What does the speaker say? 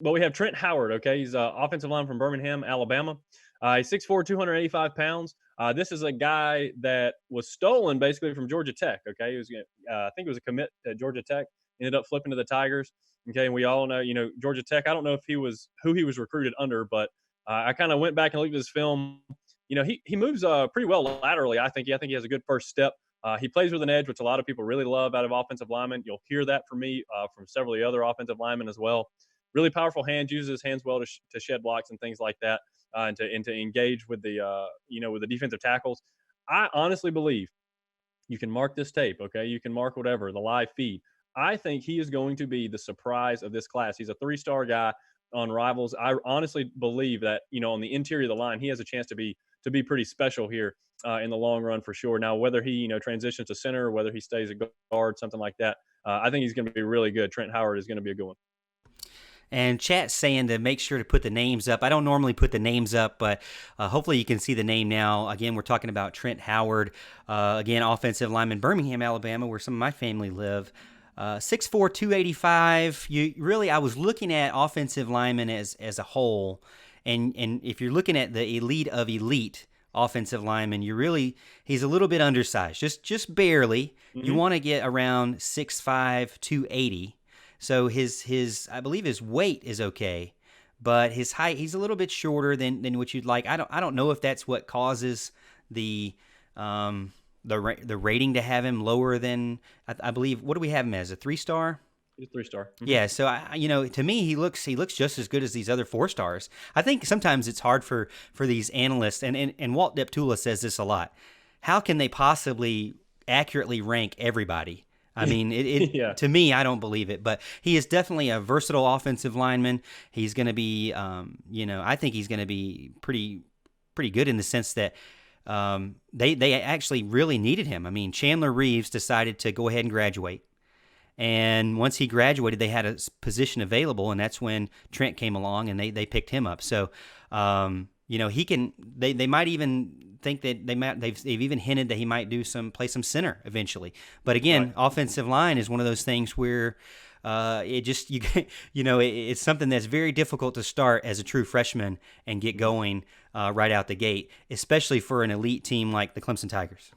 But we have Trent Howard. Okay, he's offensive line from Birmingham, Alabama. He's 6'4", 285 pounds. This is a guy that was stolen basically from Georgia Tech. Okay, he was I think it was a commit to Georgia Tech. Ended up flipping to the Tigers. Okay, and we all know, Georgia Tech. I don't know if he was who he was recruited under, but I kind of went back and looked at his film. He moves pretty well laterally. I think he has a good first step. He plays with an edge, which a lot of people really love out of offensive linemen. You'll hear that from me from several of the other offensive linemen as well. Really powerful hands, uses his hands well to shed blocks and things like that, and to engage with the defensive tackles. I honestly believe you can mark this tape, okay? You can mark whatever, the live feed. I think he is going to be the surprise of this class. He's a three-star guy on Rivals. I honestly believe that, on the interior of the line, he has a chance to be pretty special here in the long run for sure. Now, whether he, transitions to center or whether he stays a guard, something like that, I think he's going to be really good. Trent Howard is going to be a good one. And chat's saying to make sure to put the names up. I don't normally put the names up, but hopefully you can see the name now. Again, we're talking about Trent Howard. Again, offensive lineman, Birmingham, Alabama, where some of my family live. 6'4", 285. I was looking at offensive linemen as a whole, and if you're looking at the elite of elite offensive linemen, he's a little bit undersized, just barely. You Hmm. want to get around 6'5", 280. So I believe his weight is okay, but his height, he's a little bit shorter than what you'd like. I don't know if that's what causes the the rating to have him lower than I believe. What do we have him as, a 3-star? He's a three-star. Hmm. Yeah, so to me, he looks just as good as these other 4 stars. I think sometimes it's hard for these analysts, and Walt Deptula says this a lot. How can they possibly accurately rank everybody? I mean, Yeah. to me, I don't believe it, but he is definitely a versatile offensive lineman. He's going to be, I think he's going to be pretty good in the sense that they actually really needed him. I mean, Chandler Reeves decided to go ahead and graduate. And once he graduated, they had a position available, and that's when Trent came along, and they picked him up. So, he can. They might even think that they've even hinted that he might play some center eventually. But Right. again, offensive line is one of those things where it just it's something that's very difficult to start as a true freshman and get Mhm. going right out the gate, especially for an elite team like the Clemson Tigers.